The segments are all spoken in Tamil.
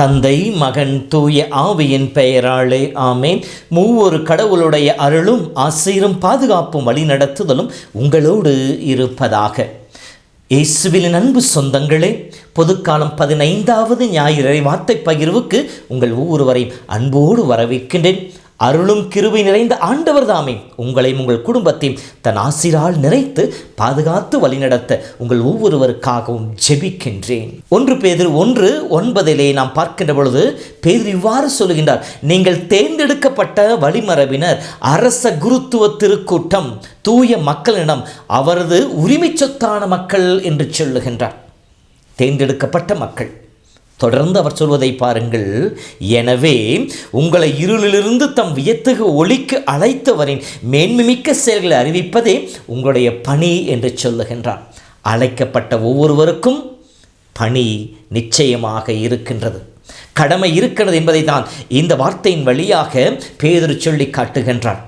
தந்தை, மகன், தூய ஆவியின் பெயராலே ஆமேன். மூவொரு கடவுளுடைய அருளும் ஆசீரும் பாதுகாப்பும் வழிநடத்துதலும் உங்களோடு இருப்பதாக. இயேசுவின் அன்பு சொந்தங்களே, பொதுக்காலம் 15வது ஞாயிறு வார்த்தை பகிர்வுக்கு உங்கள் ஒவ்வொருவரையும் அன்போடு வரவேற்கின்றேன். அருளும் கிருபை நிறைந்த ஆண்டவர் தாமே உங்களையும் உங்கள் குடும்பத்தையும் தன் ஆசீரால் நிறைத்து பாதுகாத்து வழிநடத்த உங்கள் ஒவ்வொருவருக்காகவும் ஜெபிக்கின்றேன். 1 பேதுரு 1:9 நாம் பார்க்கின்ற பொழுது பேதுரு இவ்வாறு சொல்லுகின்றார்: நீங்கள் தேர்ந்தெடுக்கப்பட்ட வழிமரபினர், அரச குருத்துவ திருக்கூட்டம், தூய மக்களிடம், அவரது உரிமை சொத்தான மக்கள் என்று சொல்லுகின்றார். தேர்ந்தெடுக்கப்பட்ட மக்கள். தொடர்ந்து அவர் சொல்வதை பாருங்கள். எனவே உங்களை இருளிலிருந்து தம் வியத்தகு ஒளிக்கு அழைத்தவரின் மேன்மைமிக்க செயல்களை அறிவிப்பதே உங்களுடைய பணி என்று சொல்லுகின்றார். அழைக்கப்பட்ட ஒவ்வொருவருக்கும் பணி நிச்சயமாக இருக்கின்றது, கடமை இருக்கிறது என்பதை தான் இந்த வார்த்தையின் வழியாக பேதுரு சொல்லி காட்டுகின்றார்.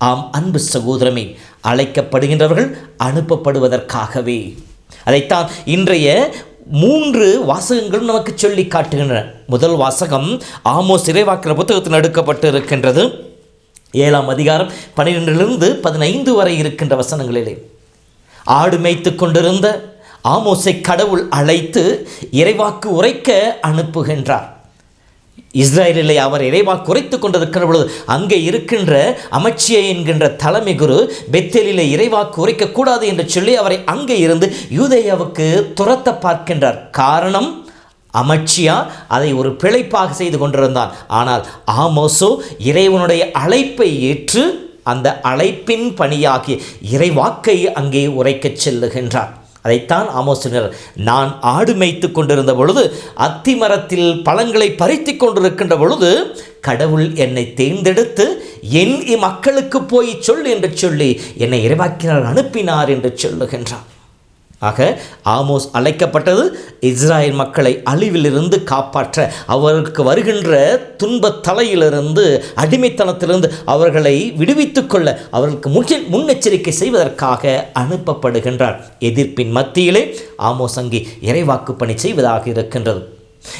ஆம் அன்பு சகோதரமே, அழைக்கப்படுகின்றவர்கள் அனுப்பப்படுவதற்காகவே. அதைத்தான் இன்றைய 3 வாசகங்களும் நமக்கு சொல்லி காட்டுகின்றன. முதல் வாசகம் ஆமோஸ் இறைவாக்கினர் புத்தகத்தில் எடுக்கப்பட்டு இருக்கின்றது. 7ஆம் அதிகாரம் 12லிருந்து 15 வரை இருக்கின்ற வசனங்களிலே ஆடு மேய்த்து கொண்டிருந்த ஆமோஸை கடவுள் அழைத்து இறைவாக்கு உரைக்க அனுப்புகின்றார். இஸ்ரேலிலே அவர் இறைவாக்கு உரைத்து கொண்டிருக்கின்ற பொழுது அங்கே இருக்கின்ற அமட்சியா என்கின்ற தலைமை குரு பெத்தேலிலே இறைவாக்கு உரைக்கக்கூடாது என்று சொல்லி அவரை அங்கே இருந்து யூதேயாவுக்கு துரத்த பார்க்கின்றார். காரணம், அமட்சியா அதை ஒரு பிழைப்பாக செய்து கொண்டிருந்தான். ஆனால் ஆமோஸோ இறைவனுடைய அழைப்பை ஏற்று அந்த அழைப்பின் பணியாகி இறைவாக்கை அங்கே உரைக்கச் செல்லுகின்றார். அதைத்தான் ஆமோசினர், நான் ஆடு மேய்த்து கொண்டிருந்த பொழுது, அத்திமரத்தில் பழங்களை பறித்து கொண்டிருக்கின்ற பொழுது கடவுள் என்னை தேர்ந்தெடுத்து என் மக்களுக்கு போய் சொல் என்று சொல்லி என்னை இறைவாக்கினர் அனுப்பினார் என்று சொல்லுகின்றார். ஆக ஆமோஸ் அழைக்கப்பட்டது இஸ்ராயல் மக்களை அழிவிலிருந்து காப்பாற்ற, அவருக்கு வருகின்ற துன்பத் தலையிலிருந்து, அடிமைத்தனத்திலிருந்து அவர்களை விடுவித்துக் கொள்ள, அவர்களுக்கு முன்னெச்சரிக்கை செய்வதற்காக அனுப்பப்படுகின்றார். எதிர்ப்பின் மத்தியிலே ஆமோஸ் அங்கே இறைவாக்கு பணி செய்வதாக இருக்கின்றது.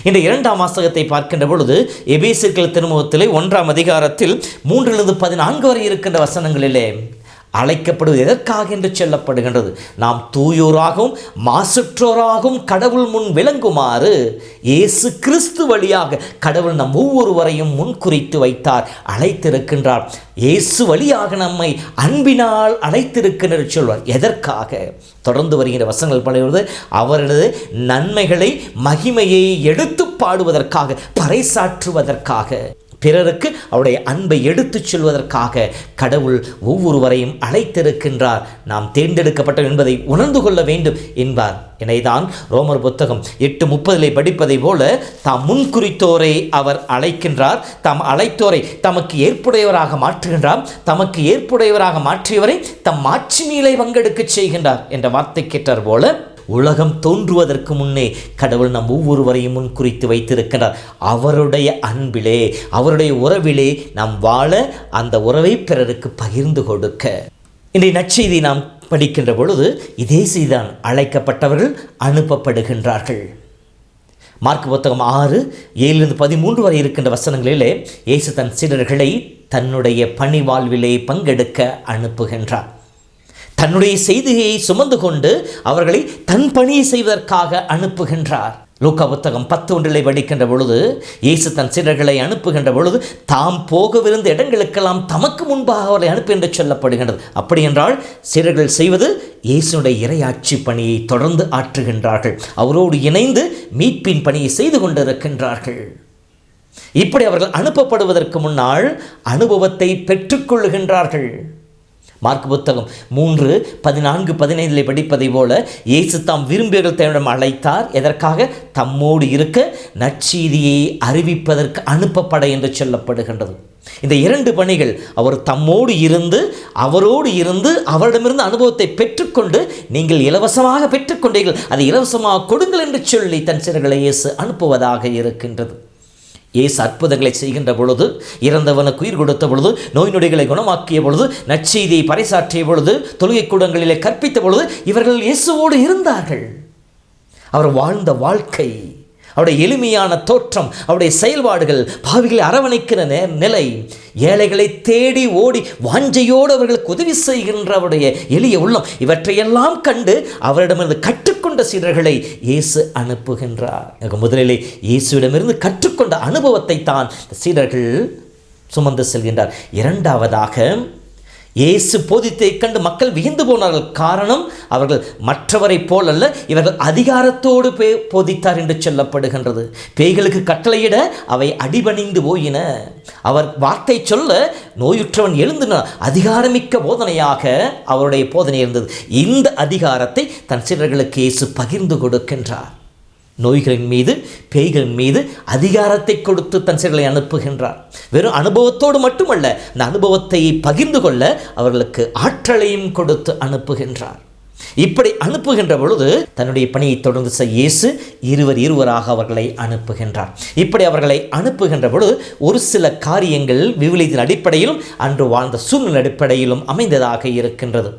இந்த 2ஆம் வாசகத்தை பார்க்கின்ற பொழுது எபேசியர்கள் திருமுகத்திலே 1ஆம் அதிகாரத்தில் 3லிருந்து 14 வரை இருக்கின்ற வசனங்களிலே அழைக்கப்படுவது எதற்காக என்று சொல்லப்படுகின்றது. நாம் தூயோராகவும் மாசற்றோராகவும் கடவுள் முன் விளங்குமாறு இயேசு கிறிஸ்து வழியாக கடவுள் நம் ஒவ்வொருவரையும் முன் குறித்து வைத்தார், அழைத்திருக்கின்றார். இயேசு வழியாக நம்மை அன்பினால் அழைத்திருக்கின்ற சொல்வார். எதற்காக? தொடர்ந்து வருகின்ற வசனங்கள் படைவது அவரது நன்மைகளை, மகிமையை எடுத்து பாடுவதற்காக, பறைசாற்றுவதற்காக, பிறருக்கு அவருடைய அன்பை எடுத்துச் சொல்வதற்காக கடவுள் ஒவ்வொருவரையும் அழைத்திருக்கின்றார். நாம் தேர்ந்தெடுக்கப்பட்டோம் என்பதை உணர்ந்து கொள்ள வேண்டும் என்பார். எனவேதான் ரோமர் புத்தகம் 8:30 படிப்பதை போல, தாம் முன்குறித்தோரை அவர் அழைக்கின்றார், தாம் அழைத்தோரை தமக்கு ஏற்புடையவராக மாற்றுகின்றார், தமக்கு ஏற்புடையவராக மாற்றியவரை தம் மாட்சிமையிலே பங்கெடுக்க செய்கின்றார் என்ற வார்த்தை கேட்டார் போல, உலகம் தோன்றுவதற்கு முன்னே கடவுள் நம் ஒவ்வொருவரையும் முன் குறித்து வைத்திருக்கிறார். அவருடைய அன்பிலே, அவருடைய உறவிலே நாம் வாழ, அந்த உறவை பிறருக்கு பகிர்ந்து கொடுக்க. இன்றைய நற்செய்தி நாம் படிக்கின்ற பொழுது இதே செய்தான், அழைக்கப்பட்டவர்கள் அனுப்பப்படுகின்றார்கள். மார்க் புத்தகம் 6:7-13 வரை இருக்கின்ற வசனங்களிலே இயேசு தன் சீடர்களை தன்னுடைய பணி வாழ்விலே பங்கெடுக்க அனுப்புகின்றார். தன்னுடைய செய்தியை சுமந்து கொண்டு அவர்களை தன் பணியை செய்வதற்காக அனுப்புகின்றார். லூக்கா புத்தகம் 10:1 படிக்கின்ற பொழுது இயேசு தன் சீடர்களை அனுப்புகின்ற பொழுது தாம் போகவிருந்த இடங்களுக்கெல்லாம் தமக்கு முன்பாக அவர்களை அனுப்பு என்று சொல்லப்படுகின்றது. அப்படி என்றால் சீடர்கள் செய்வது இயேசுடைய இறையாட்சி பணியை தொடர்ந்து ஆற்றுகின்றார்கள். அவரோடு இணைந்து மீட்பின் பணியை செய்து கொண்டிருக்கின்றார்கள். இப்படி அவர்கள் அனுப்பப்படுவதற்கு முன்னால் அனுபவத்தை பெற்றுக்கொள்ளுகின்றார்கள். மார்க் புத்தகம் 3:14-15 படிப்பதை போல இயேசு தாம் விரும்பியவர்கள் தன்னிடம் அழைத்தார். எதற்காக? தம்மோடு இருக்க, நற்செய்தியை அறிவிப்பதற்கு அனுப்பப்பட என்று சொல்லப்படுகின்றது. இந்த 2 பணிகள், அவர் தம்மோடு இருந்து, அவரோடு இருந்து, அவரிடமிருந்து அனுபவத்தை பெற்றுக்கொண்டு, நீங்கள் இலவசமாக பெற்றுக்கொண்டீர்கள், அதை இலவசமாக கொடுங்கள் என்று சொல்லி தன் சீடர்களை இயேசு அனுப்புவதாக இருக்கின்றது. இயேசு அற்புதங்களை செய்கின்ற பொழுது, இறந்தவனுக்கு உயிர் கொடுத்த பொழுது, நோய் நொடிகளை குணமாக்கிய பொழுது, நற்செய்தியை பறைசாற்றிய பொழுது, தொழுகை கூடங்களிலே கற்பித்த பொழுது இவர்கள் இயேசுவோடு இருந்தார்கள். அவர் வாழ்ந்த வாழ்க்கை, அவருடைய எளிமையான தோற்றம், அவருடைய செயல்பாடுகள், பாவிகளை அரவணைக்கிற நிலை, ஏழைகளை தேடி ஓடி வாஞ்சையோடு அவர்களுக்கு உதவி செய்கின்ற அவருடைய எளிய உள்ளம், இவற்றையெல்லாம் கண்டு அவரிடமிருந்து கற்றுக்கொண்ட சீடர்களை இயேசு அனுப்புகின்றார். முதலிலே இயேசுவிடமிருந்து கற்றுக்கொண்ட அனுபவத்தை தான் சீடர்கள் சுமந்து செல்கின்றார். இரண்டாவதாக, இயேசு போதித்தை கண்டு மக்கள் வியந்து போனார்கள். காரணம், அவர்கள் மற்றவரை போலல்ல, இவர்கள் அதிகாரத்தோடு போதித்தார் என்று சொல்லப்படுகின்றது. பேய்களுக்கு கட்டளையிட அவை அடிபணிந்து போயின. அவர் வார்த்தை சொல்ல நோயுற்றவன் எழுந்தின. அதிகாரமிக்க போதனையாக அவருடைய போதனை இருந்தது. இந்த அதிகாரத்தை தன் சீடர்களுக்கு இயேசு பகிர்ந்து கொடுக்கின்றார். நோய்களின் மீது, பேய்களின் மீது அதிகாரத்தை கொடுத்து தன் சீடர்களை அனுப்புகின்றார். வெறும் அனுபவத்தோடு மட்டுமல்ல, அந்த அனுபவத்தை பகிர்ந்து கொள்ள அவர்களுக்கு ஆற்றலையும் கொடுத்து அனுப்புகின்றார். இப்படி அனுப்புகின்ற பொழுது தன்னுடைய பணியை தொடர்ந்து செய்ய இயேசு இருவராக அவர்களை அனுப்புகின்றார். இப்படி அவர்களை அனுப்புகின்ற பொழுது ஒரு சில காரியங்கள் விவிலியத்தின் அடிப்படையிலும் அன்று வாழ்ந்த சூழ்நிலை அடிப்படையிலும் அமைந்ததாக இருக்கின்றது.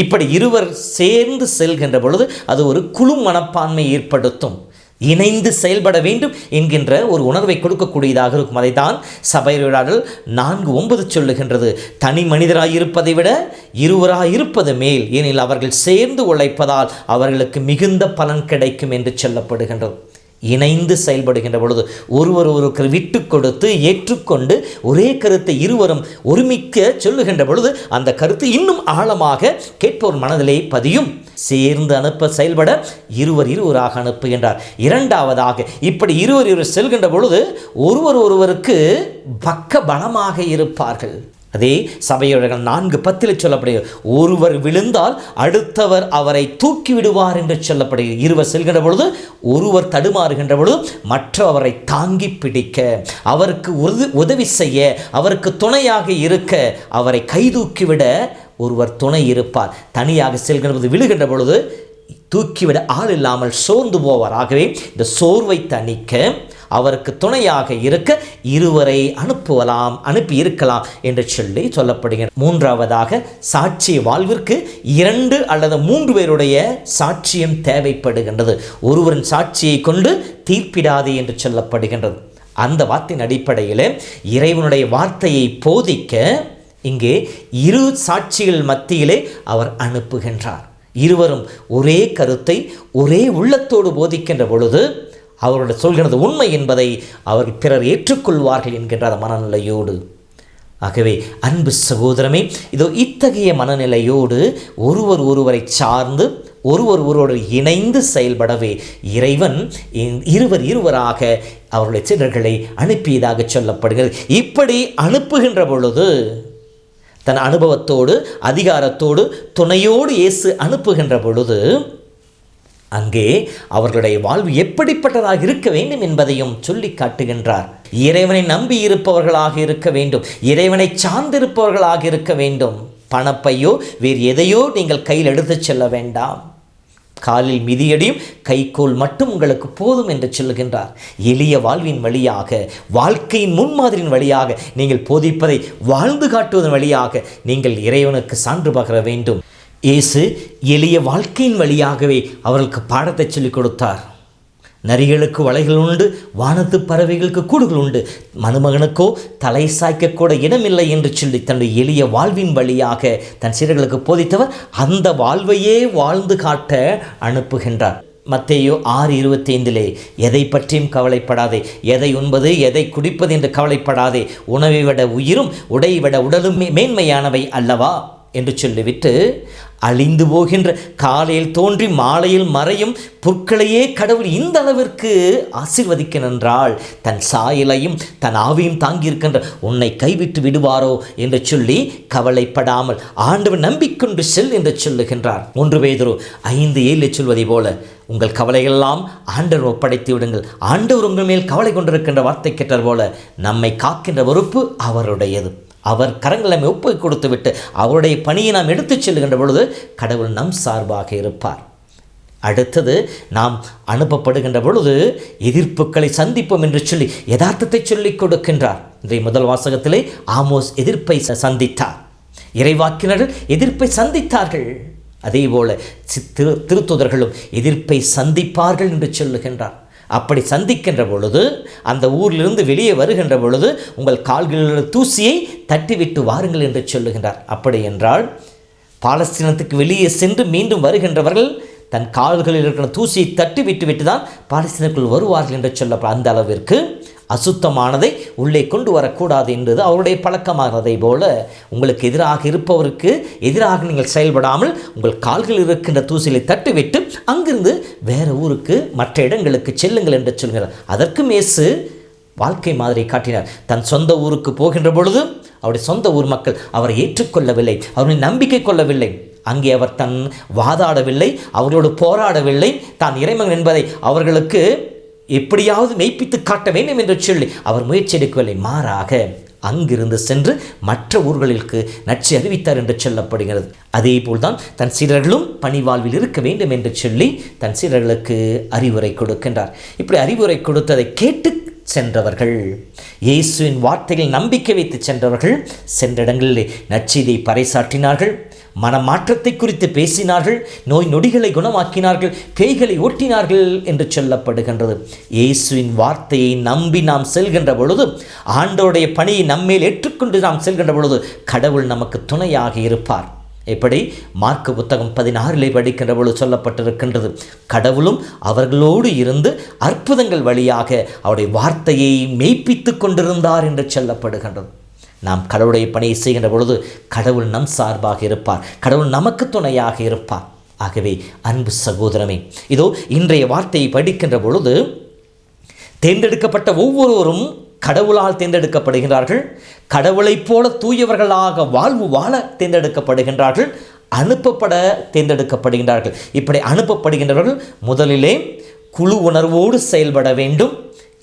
இப்படி இருவர் சேர்ந்து செல்கின்ற பொழுது அது ஒரு குழு மனப்பான்மை ஏற்படுத்தும். இணைந்து செயல்பட வேண்டும் என்கின்ற ஒரு உணர்வை கொடுக்கக்கூடியதாக இருக்கும். அதைத்தான் சபையுரையாடல் 4:9 சொல்லுகின்றது. தனி மனிதராயிருப்பதை விட இருவராயிருப்பது மேல், ஏனெனில் அவர்கள் சேர்ந்து உழைப்பதால் அவர்களுக்கு மிகுந்த பலன் கிடைக்கும் என்று சொல்லப்படுகின்றது. இணைந்து செயல்படுகின்ற பொழுது ஒருவருக்கு விட்டு கொடுத்து ஏற்றுக்கொண்டு ஒரே கருத்தை இருவரும் ஒருமிக்க சொல்லுகின்ற பொழுது அந்த கருத்து இன்னும் ஆழமாக கேட்போர் மனதிலே பதியும். சேர்ந்து அனுப்ப செயல்பட இருவராக அனுப்புகின்றார். இரண்டாவதாக, இப்படி இருவர் செல்கின்ற பொழுது ஒருவருக்கு பக்க பலமாக இருப்பார்கள். அதே சபையோர்கள் 4:10 சொல்லப்படுகிறது. ஒருவர் விழுந்தால் அடுத்தவர் அவரை தூக்கி விடுவார் என்று சொல்லப்படுகிறது. இருவர் செல்கின்ற பொழுது ஒருவர் தடுமாறுகின்ற பொழுது மற்றவரை தாங்கி பிடிக்க, அவருக்கு உதவி செய்ய, அவருக்கு துணையாக இருக்க, அவரை கைதூக்கிவிட ஒருவர் துணை இருப்பார். தனியாக செல்கின்ற பொழுது, விழுகின்ற பொழுது தூக்கிவிட ஆள் இல்லாமல் சோர்ந்து போவார். ஆகவே இந்த சோர்வை தணிக்க, அவருக்கு துணையாக இருக்க இருவரை அனுப்பி இருக்கலாம் என்று சொல்லப்படுகிறது. மூன்றாவதாக, சாட்சிய வாழ்விற்கு 2 அல்லது 3 பேருடைய சாட்சியம் தேவைப்படுகின்றது. ஒருவரின் சாட்சியை கொண்டு தீர்ப்பிடாதே என்று சொல்லப்படுகின்றது. அந்த வார்த்தையின் அடிப்படையில் இறைவனுடைய வார்த்தையை போதிக்க இங்கே 2 சாட்சிகள் மத்தியிலே அவர் அனுப்புகின்றார். இருவரும் ஒரே கருத்தை ஒரே உள்ளத்தோடு போதிக்கின்ற பொழுது அவருடைய சொல்கிறது உண்மை என்பதை அவர்கள் பிறர் ஏற்றுக்கொள்வார்கள் என்கின்ற மனநிலையோடு. ஆகவே அன்பு சகோதரமே, இதோ இத்தகைய மனநிலையோடு ஒருவரை சார்ந்து ஒருவரோடு இணைந்து செயல்படவே இறைவன் இருவராக அவருடைய சீடர்களை அனுப்பியதாக சொல்லப்படுகிறது. இப்படி அனுப்புகின்ற பொழுது தன் அனுபவத்தோடு அதிகாரத்தோடு துணையோடு இயேசு அனுப்புகின்ற பொழுது அங்கே அவர்களுடைய வாழ்வு எப்படிப்பட்டதாக இருக்க வேண்டும் என்பதையும் சொல்லி காட்டுகின்றார். இறைவனை நம்பி இருப்பவர்களாக இருக்க வேண்டும், இறைவனை சார்ந்திருப்பவர்களாக இருக்க வேண்டும். பணப்பையோ வேறு எதையோ நீங்கள் கையில் எடுத்து செல்ல வேண்டாம். காலில் மிதியடியும் கைக்கோல் மட்டும் உங்களுக்கு போதும் என்று சொல்லுகின்றார். எளிய வாழ்வின் வழியாக, வாழ்க்கையின் முன்மாதிரியின் வழியாக நீங்கள் போதிப்பதை வாழ்ந்து காட்டுவதன் வழியாக நீங்கள் இறைவனுக்கு சான்று பகர வேண்டும். இயேசு எளிய வாழ்க்கையின் வழியாகவே அவர்களுக்கு பாடத்தை சொல்லிக் கொடுத்தார். நரிகளுக்கு வலைகள் உண்டு, வானத்து பறவைகளுக்கு கூடுகள் உண்டு, மணமகனுக்கோ தலை சாய்க்கக்கூட இடமில்லை என்று சொல்லி தன்னுடைய எளிய வாழ்வின் வழியாக தன் சீடர்களுக்கு போதித்தவர் அந்த வாழ்வையே வாழ்ந்து காட்ட அனுப்புகின்றார். மத்தேயு 6:25 எதை பற்றியும் கவலைப்படாதே, எதை உண்பது எதை குடிப்பது என்று கவலைப்படாதே, உணவை விட உயிரும் உடை விட உடலும் மேன்மையானவை அல்லவா என்று சொல்லிவிட்டு, அழிந்து போகின்ற காலையில் தோன்றி மாலையில் மறையும் புற்களையே கடவுள் இந்த அளவிற்கு ஆசீர்வதிக்கின்றால் தன் சாயலையும் தன் ஆவியும் தாங்கியிருக்கின்ற உன்னை கைவிட்டு விடுவாரோ என்று சொல்லி கவலைப்படாமல் ஆண்டவர் நம்பிக்கொண்டு செல் என்று சொல்லுகின்றார். 1 பேதுரு 5:7 சொல்வதை போல உங்கள் கவலைகளெல்லாம் ஆண்டவர் ஒப்படைத்து விடுங்கள், ஆண்டவர் உங்கள் மேல் கவலை கொண்டிருக்கின்ற வார்த்தை கேட்டார் போல நம்மை காக்கின்ற பொறுப்பு அவருடையது. அவர் கரங்களை ஒப்பு கொடுத்து விட்டு அவருடைய பணியை நாம் எடுத்துச் செல்கின்ற பொழுது கடவுள் நம் சார்பாக இருப்பார். அடுத்தது, நாம் அனுப்பப்படுகின்ற பொழுது எதிர்ப்புகளை சந்திப்போம் என்று சொல்லி யதார்த்தத்தை சொல்லிக் கொடுக்கின்றார். இன்றைய முதல் வாசகத்திலே ஆமோஸ் எதிர்ப்பை சந்தித்தார், இறைவாக்கினர்கள் எதிர்ப்பை சந்தித்தார்கள். அதே போல திருத்தூதர்களும் எதிர்ப்பை சந்திப்பார்கள் என்று சொல்லுகின்றார். அப்படி சந்திக்கின்ற பொழுது, அந்த ஊரிலிருந்து வெளியே வருகின்ற பொழுது உங்கள் கால்களில் தூசியை தட்டிவிட்டு வாருங்கள் என்று சொல்லுகின்றார். அப்படி என்றால் பாலஸ்தீனத்துக்கு வெளியே சென்று மீண்டும் வருகின்றவர்கள் தன் கால்களில் இருக்கிற தூசியை தட்டி விட்டு தான் பாலஸ்தீனத்துக்குள் வருவார்கள் என்று சொல்லப்படும். அந்த அளவிற்கு அசுத்தமானதை உள்ளே கொண்டு வரக்கூடாது என்பது அவருடைய பழக்கமானதை போல, உங்களுக்கு எதிராக இருப்பவருக்கு எதிராக நீங்கள் செயல்படாமல் உங்கள் கால்களில் இருக்கின்ற தூசியை தட்டிவிட்டு அங்கிருந்து வேறு ஊருக்கு மற்ற இடங்களுக்கு செல்லுங்கள் என்று சொல்கிறார். அதற்கு இயேசு வாழ்க்கை மாதிரி காட்டினார். தன் சொந்த ஊருக்கு போகின்ற பொழுது அவருடைய சொந்த ஊர் மக்கள் அவரை ஏற்றுக்கொள்ளவில்லை, அவருடைய நம்பிக்கை கொள்ளவில்லை. அங்கே அவர் தன் வாதாடவில்லை, அவர்களோடு போராடவில்லை, தான் இறைமகன் என்பதை அவர்களுக்கு எப்படியாவது மெய்ப்பித்து காட்ட வேண்டும் என்று சொல்லி அவர் முயற்சி எடுக்கவில்லை. மாறாக அங்கிருந்து சென்று மற்ற ஊர்களுக்கு நற்செய்தி அறிவித்தார் என்று சொல்லப்படுகிறது. அதே போல்தான் தன் சீடர்களும் பணிவாழ்வில் இருக்க வேண்டும் என்று சொல்லி தன் சீடர்களுக்கு அறிவுரை கொடுக்கின்றார். இப்படி அறிவுரை கொடுத்ததை கேட்டு சென்றவர்கள், இயேசுவின் வார்த்தைகள் நம்பிக்கை வைத்து சென்றவர்கள் சென்ற இடங்களிலே நற்செய்தியை பறைசாற்றினார்கள், மனமாற்றத்தை குறித்து பேசினார்கள், நோய் நொடிகளை குணமாக்கினார்கள், பேய்களை ஓட்டினார்கள் என்று சொல்லப்படுகின்றது. இயேசுவின் வார்த்தையை நம்பி நாம் செல்கின்ற பொழுது, ஆண்டவருடைய பணியை நம்மேல் ஏற்றுக்கொண்டு நாம் செல்கின்ற பொழுது கடவுள் நமக்கு துணையாக இருப்பார். எப்படி மார்க்கு புத்தகம் 16 படிக்கின்ற பொழுது சொல்லப்பட்டிருக்கின்றது, கடவுளும் அவர்களோடு இருந்து அற்புதங்கள் வழியாக அவருடைய வார்த்தையை மெய்ப்பித்து கொண்டிருந்தார் என்று சொல்லப்படுகின்றது. நாம் கடவுளுடைய பணியை செய்கின்ற பொழுது கடவுள் நம் சார்பாக இருப்பார், கடவுள் நமக்கு துணையாக இருப்பார். ஆகவே அன்பு சகோதரமே, இதோ இன்றைய வார்த்தையை படிக்கின்ற பொழுது தேர்ந்தெடுக்கப்பட்ட ஒவ்வொருவரும் கடவுளால் தேர்ந்தெடுக்கப்படுகிறார்கள், கடவுளைப் போல தூயவர்களாக வாழ்வு வாழ தேர்ந்தெடுக்கப்படுகின்றார்கள், அனுப்பப்பட தேர்ந்தெடுக்கப்படுகின்றார்கள். இப்படி அனுப்பப்படுகின்றவர்கள் முதலிலே குழு உணர்வோடு செயல்பட வேண்டும்,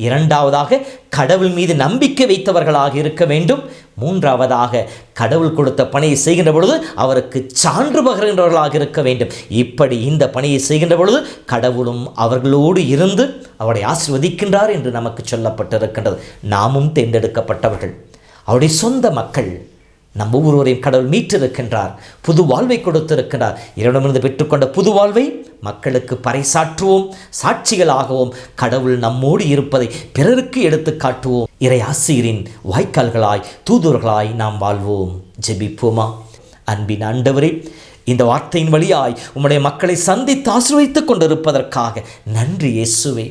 இரண்டாவதாக கடவுள் மீது நம்பிக்கை வைத்தவர்களாக இருக்க வேண்டும், மூன்றாவதாக கடவுள் கொடுத்த பணியை செய்கின்ற பொழுது அவருக்கு சான்று பகர்கின்றவர்களாக இருக்க வேண்டும். இப்படி இந்த பணியை செய்கின்ற பொழுது கடவுளும் அவர்களோடு இருந்து அவரை ஆசீர்வதிக்கின்றார் என்று நமக்கு சொல்லப்பட்டிருக்கின்றது. நாமும் தேர்ந்தெடுக்கப்பட்டவர்கள், அவருடைய சொந்த மக்கள். நம் ஒவ்வொருவரையும் கடவுள் மீட்டிருக்கின்றார், புது வாழ்வை கொடுத்திருக்கின்றார். இறைவனிடமிருந்து பெற்றுக்கொண்ட புது வாழ்வை மக்களுக்கு பறைசாற்றுவோம், சாட்சிகளாகவும் கடவுள் நம்மோடு இருப்பதை பிறருக்கு எடுத்து காட்டுவோம். இறை ஆசிரியரின் வாய்க்கால்களாய் தூதுவர்களாய் நாம் வாழ்வோம். ஜெபிப்போமா? அன்பின் ஆண்டவரே, இந்த வார்த்தையின் வழியாய் உம்முடைய மக்களை சந்தித்து ஆசீர்வதித்துக் கொண்டிருப்பதற்காக நன்றி இயேசுவே.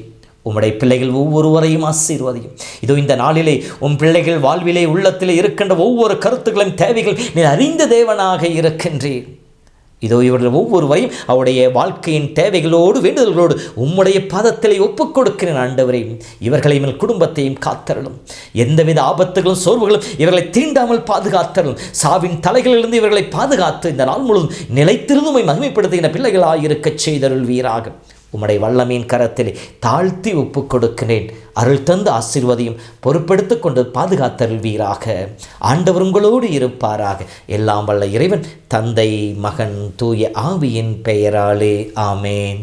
உம்முடைய பிள்ளைகள் ஒவ்வொருவரையும் ஆசீர்வதியும். இதோ இந்த நாளிலே உம் பிள்ளைகள் வாழ்விலே உள்ளத்திலே இருக்கின்ற ஒவ்வொரு கருத்துக்களின் தேவைகள் நீ அறிந்த தேவனாக இருக்கின்றீர். இதோ இவர்கள் ஒவ்வொருவரையும் அவருடைய வாழ்க்கையின் தேவைகளோடு வேண்டுதல்களோடு உம்முடைய பாதத்திலே ஒப்புக் கொடுக்கிறேன் ஆண்டவரே. இவர்களையும் குடும்பத்தையும் காத்தருளும், எந்தவித ஆபத்துகளும் சோர்வுகளும் இவர்களை தீண்டாமல் பாதுகாத்தருளும். சாவின் தலைகளிலிருந்து இவர்களை பாதுகாத்து இந்த நாள் முழுவதும் நிலைத்திருந்துமை மகிமைப்படுத்துகிற பிள்ளைகளாக இருக்கச் செய்தருள்வீராக. உம்முடைய வல்லமையின் கரத்திலே தாழ்த்தி ஒப்புக் கொடுக்கிறேன். அருள் தந்து ஆசீர்வதியும் பொறுப்பெடுத்து கொண்டு பாதுகாத்தருள்வீராக. ஆண்டவர் உங்களோடு இருப்பாராக. எல்லாம் வல்ல இறைவன், தந்தை, மகன், தூய ஆவியின் பெயராலே ஆமேன்.